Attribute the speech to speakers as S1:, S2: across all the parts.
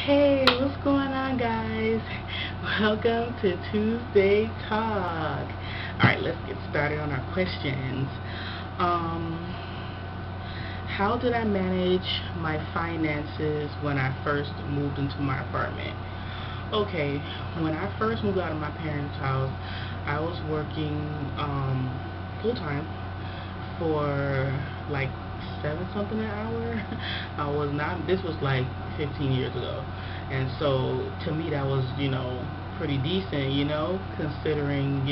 S1: Hey, what's going on, guys? Welcome to Tuesday Talk. Alright, let's get started on our questions. How did I manage my finances when I first moved into my apartment? Okay, when I first moved out of my parents' house, I was working full time for like seven something an hour. I was not. This was like 15 years ago, and so to me that was pretty decent, considering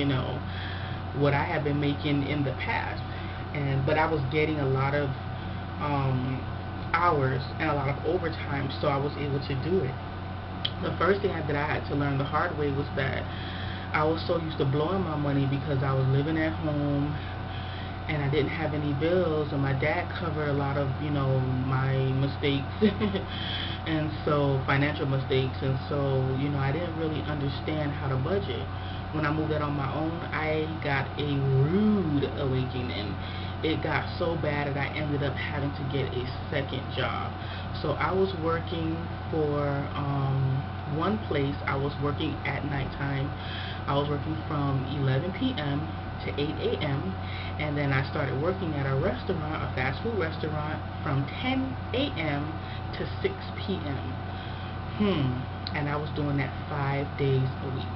S1: what I had been making in the past, and but I was getting a lot of um, hours and a lot of overtime, so I was able to do it. The first thing that I had to learn the hard way was that I was so used to blowing my money because I was living at home and I didn't have any bills, and my dad covered a lot of my mistakes and so financial mistakes, and so I didn't really understand how to budget. When I moved out on my own, I got a rude awakening. It got so bad that I ended up having to get a second job. So I was working for one place. I was working at nighttime. I was working from 11 p.m. to 8 a.m. and then I started working at a restaurant, a fast food restaurant, from 10 a.m. to 6 p.m. And I was doing that 5 days a week,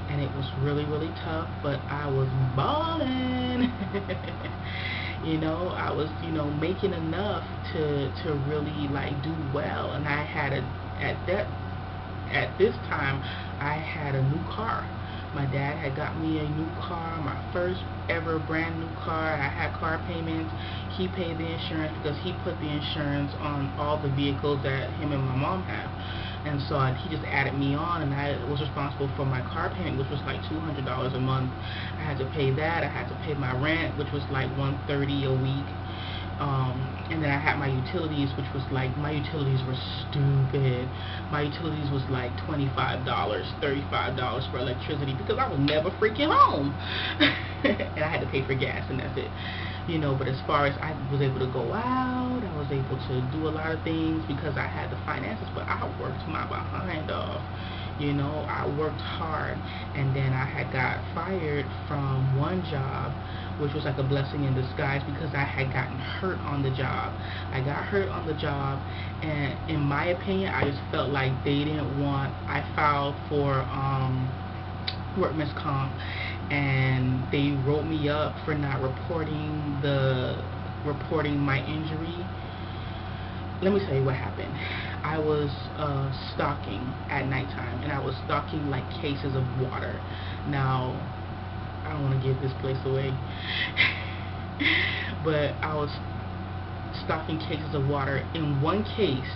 S1: and it was really, really tough, but I was balling. I was making enough to really like do well, and I had at this time I had a new car. My dad had got me a new car, my first ever brand new car. I had car payments. He paid the insurance because he put the insurance on all the vehicles that him and my mom have. And so he just added me on, and I was responsible for my car payment, which was like $200 a month. I had to pay that. I had to pay my rent, which was like $130 a week. And then I had my utilities, which was like, my utilities were stupid. My utilities was like $25, $35 for electricity because I was never freaking home. And I had to pay for gas, and that's it. But as far as I was able to go out, I was able to do a lot of things because I had the finances, but I worked my behind off. I worked hard, and then I had got fired from one job, which was like a blessing in disguise because I had gotten hurt on the job. I got hurt on the job, and in my opinion, I just felt like they didn't want, I filed for workman's comp, and they wrote me up for not reporting my injury. Let me tell you what happened. I was stocking at nighttime, and I was stocking like cases of water. Now, I don't want to give this place away, but I was stocking cases of water. In one case,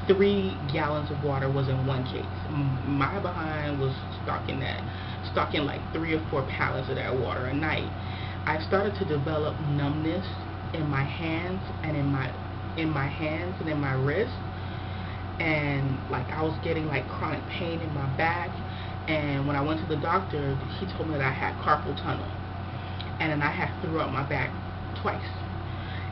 S1: 3 gallons of water was in one case. My behind was stocking like 3 or 4 pallets of that water a night. I started to develop numbness in my hands and in my wrist, and like I was getting like chronic pain in my back. And when I went to the doctor, he told me that I had carpal tunnel, and then I had threw up my back twice.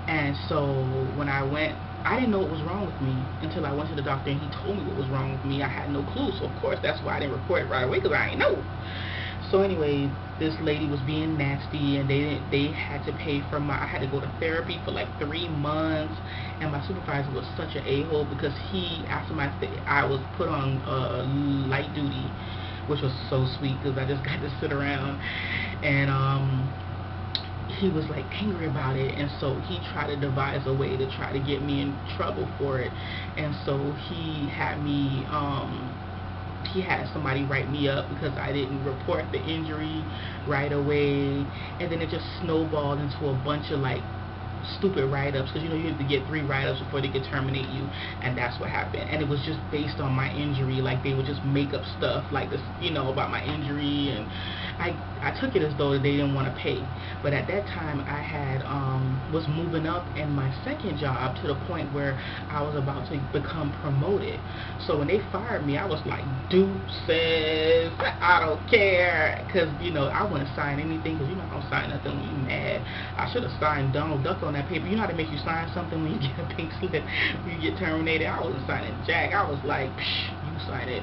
S1: And so when I went, I didn't know what was wrong with me until I went to the doctor, and he told me what was wrong with me. I had no clue, so of course that's why I didn't report it right away, because I didn't know. So anyway, this lady was being nasty, and they had to pay for I had to go to therapy for like 3 months, and my supervisor was such an a-hole because after I was put on light duty, which was so sweet because I just got to sit around, and he was like angry about it, and so he tried to devise a way to try to get me in trouble for it. And so he had somebody write me up because I didn't report the injury right away, and then it just snowballed into a bunch of like stupid write-ups, because you have to get 3 write-ups before they could terminate you, and that's what happened. And it was just based on my injury. Like they would just make up stuff like this, about my injury, and I took it as though they didn't want to pay. But at that time, I had was moving up in my second job to the point where I was about to become promoted. So when they fired me, I was like, deuces, I don't care. Because, I wouldn't sign anything, because I don't sign nothing when you're mad. I should have signed Donald Duck on that paper. You know how to make you sign something when you get a pink slip, when you get terminated? I wasn't signing jack. I was like, psh, you sign it.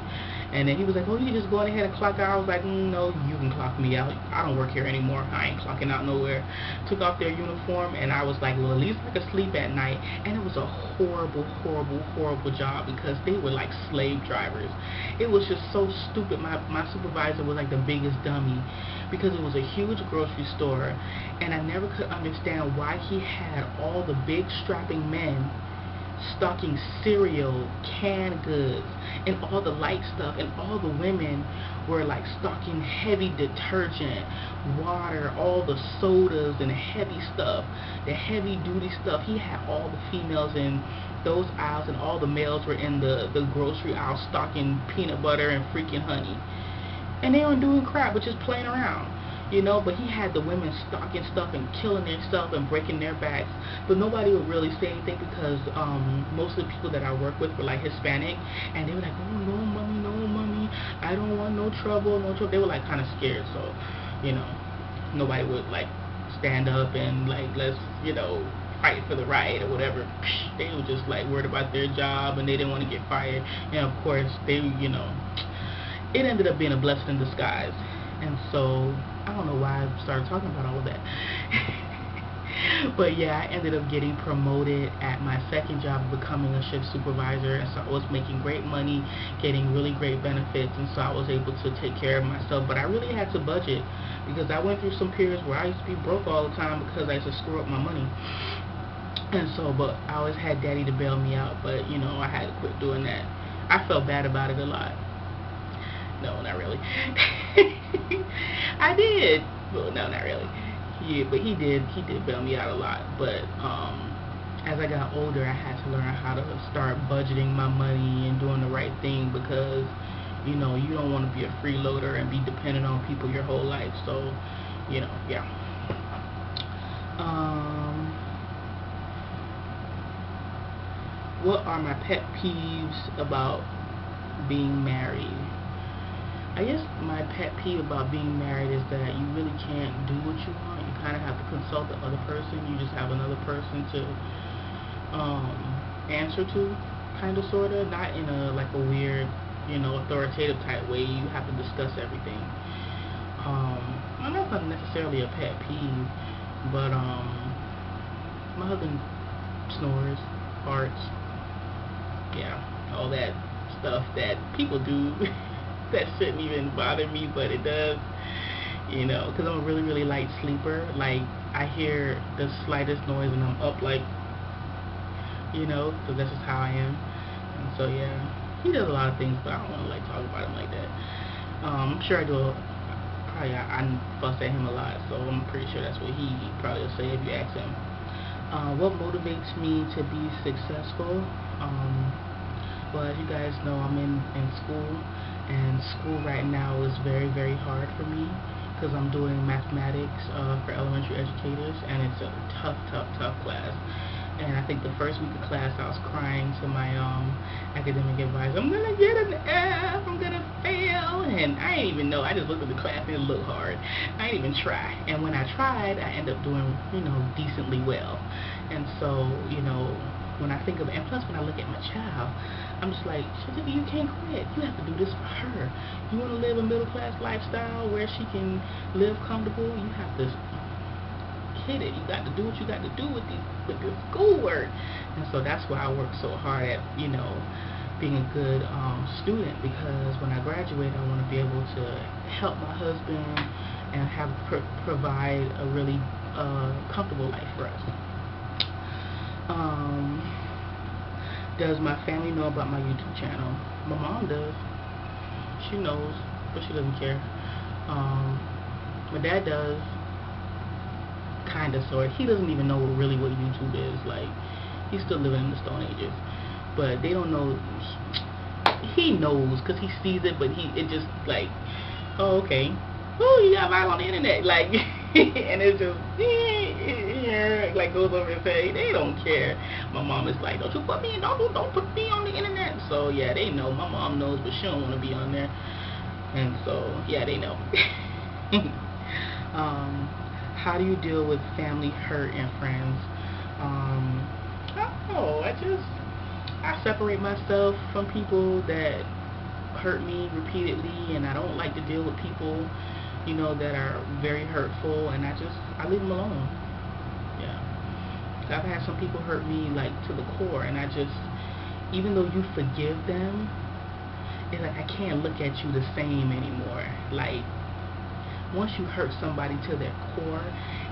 S1: And then he was like, oh, you just go ahead and clock out. I was like, no, you can clock me out. I don't work here anymore. I ain't clocking out nowhere. Took off their uniform, and I was like, well, at least I could sleep at night. And it was a horrible, horrible, horrible job, because they were like slave drivers. It was just so stupid. My supervisor was like the biggest dummy, because it was a huge grocery store, and I never could understand why he had all the big strapping men stocking cereal, canned goods, and all the light stuff, and all the women were like stocking heavy detergent, water, all the sodas and heavy stuff, the heavy duty stuff. He had all the females in those aisles, and all the males were in the grocery aisle stocking peanut butter and freaking honey, and they weren't doing crap but just playing around. But he had the women stocking stuff and killing themselves and breaking their backs. But nobody would really say anything, because most of the people that I work with were like Hispanic, and they were like, oh, no, mommy, no, mommy, I don't want no trouble, no trouble. They were like kind of scared, so, nobody would like stand up and like, let's, fight for the right or whatever. They were just like worried about their job, and they didn't want to get fired. And of course, it ended up being a blessing in disguise. And so, I don't know why I started talking about all of that. But yeah, I ended up getting promoted at my second job, becoming a shift supervisor. And so I was making great money, getting really great benefits. And so I was able to take care of myself. But I really had to budget, because I went through some periods where I used to be broke all the time, because I used to screw up my money. And so, but I always had daddy to bail me out. But, I had to quit doing that. I felt bad about it a lot. No, not really. I did. Well, no, not really. Yeah, but he did bail me out a lot. But as I got older, I had to learn how to start budgeting my money and doing the right thing, because you don't want to be a freeloader and be dependent on people your whole life. So, yeah. What are my pet peeves about being married? I guess my pet peeve about being married is that you really can't do what you want. You kind of have to consult the other person. You just have another person to answer to, kind of, sort of. Not in a weird, authoritative type way. You have to discuss everything. I don't know if I'm necessarily a pet peeve, but my husband snores, farts, yeah, all that stuff that people do. That shouldn't even bother me, but it does, because I'm a really, really light sleeper. Like, I hear the slightest noise and I'm up, like, so that's just how I am. And so, yeah, he does a lot of things, but I don't want to, talk about him like that. I'm sure I fuss at him a lot, so I'm pretty sure that's what he probably will say if you ask him. What motivates me to be successful? Well, as you guys know, I'm in school, and school right now is very, very hard for me, because I'm doing mathematics for elementary educators, and it's a tough, tough, tough class. And I think the first week of class, I was crying to my academic advisor, I'm going to get an F, I'm going to fail. And I didn't even know. I just looked at the class and it looked hard. I didn't even try. And when I tried, I ended up doing, decently well. And so, when I think of it, and plus when I look at my child, I'm just like, Shazika, you can't quit. You have to do this for her. You want to live a middle-class lifestyle where she can live comfortable, you have to hit it. You got to do what you got to do with this schoolwork. And so that's why I work so hard at, being a good student, because when I graduate, I want to be able to help my husband and provide a really comfortable life for us. Does my family know about my YouTube channel? My mom does. She knows, but she doesn't care. My dad does. Kind of, sort. He doesn't even know really what YouTube is. Like, he's still living in the Stone Ages. But they don't know. He knows because he sees it, but it just like, oh, okay. "Ooh, you got viral on the internet," like, and it's just, yeah, like goes over his head. They don't care. My mom is like, "Don't you put me, don't put me on the internet." So yeah, they know. My mom knows, but she don't want to be on there, and so yeah, they know. um, how do you deal with family hurt and friends? Um, oh, I separate myself from people that hurt me repeatedly, and I don't like to deal with people, that are very hurtful, and I leave them alone. Yeah. I've had some people hurt me like to the core, and even though you forgive them, it's like I can't look at you the same anymore. Like, once you hurt somebody to their core,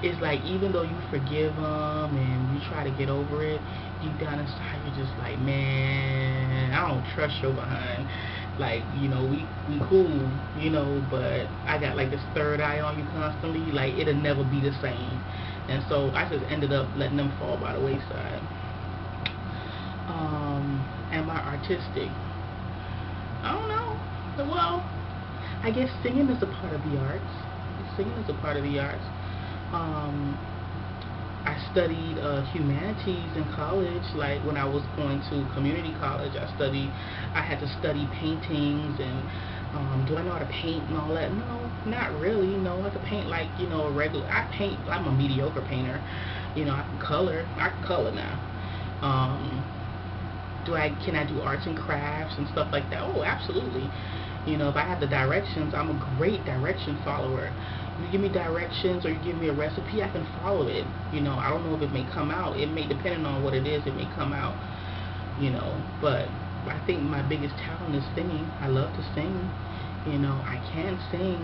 S1: it's like even though you forgive them and you try to get over it, deep down inside you're just like, man, I don't trust your behind. Like, we cool, but I got like this third eye on you constantly. Like, it'll never be the same. And so I just ended up letting them fall by the wayside. Am I artistic? I don't know. Well, I guess singing is a part of the arts. Singing is a part of the arts. I studied humanities in college. Like, when I was going to community college, I had to study paintings and do I know how to paint and all that? No, not really. No, I could paint like, a regular. I'm a mediocre painter. I can color. I can color now. Can I do arts and crafts and stuff like that? Oh, absolutely. If I have the directions, I'm a great direction follower. You give me directions or you give me a recipe, I can follow it. I don't know if it may come out. It may, depending on what it is, it may come out. But I think my biggest talent is singing. I love to sing. I can sing.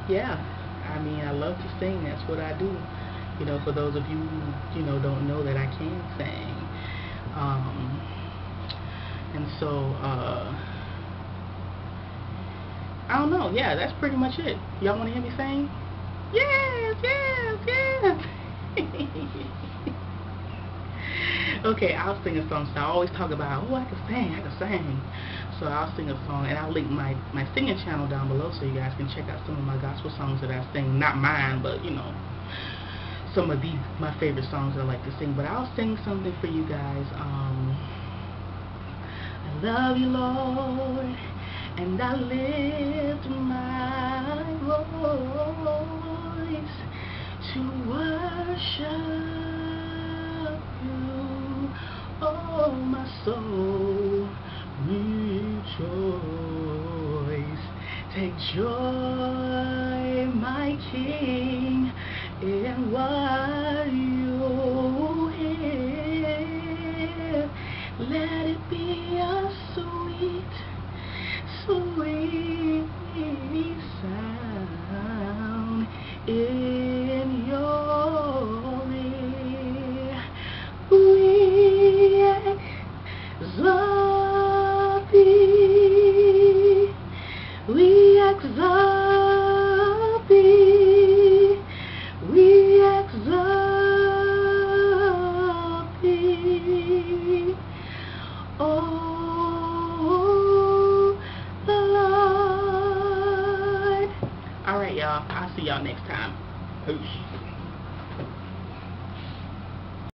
S1: Yeah, I mean, I love to sing. That's what I do. For those of you who, don't know that I can sing. And so, I don't know. Yeah, that's pretty much it. Y'all want to hear me sing? Yes, yes, yes. Okay, I'll sing a song. So I always talk about, I can sing. So I'll sing a song, and I'll link my singing channel down below so you guys can check out some of my gospel songs that I sing. Not mine, but, some of my favorite songs that I like to sing. But I'll sing something for you guys. I love you, Lord, and I lift my voice to worship you. Oh, my soul, rejoice. Take joy, my King, in what you hear. Let it be a sweet, sweet sound in your ear. We exalt thee, we exalt thee, we exalt thee. Oh, the Lord. All right, y'all. I'll see y'all next time. Peace.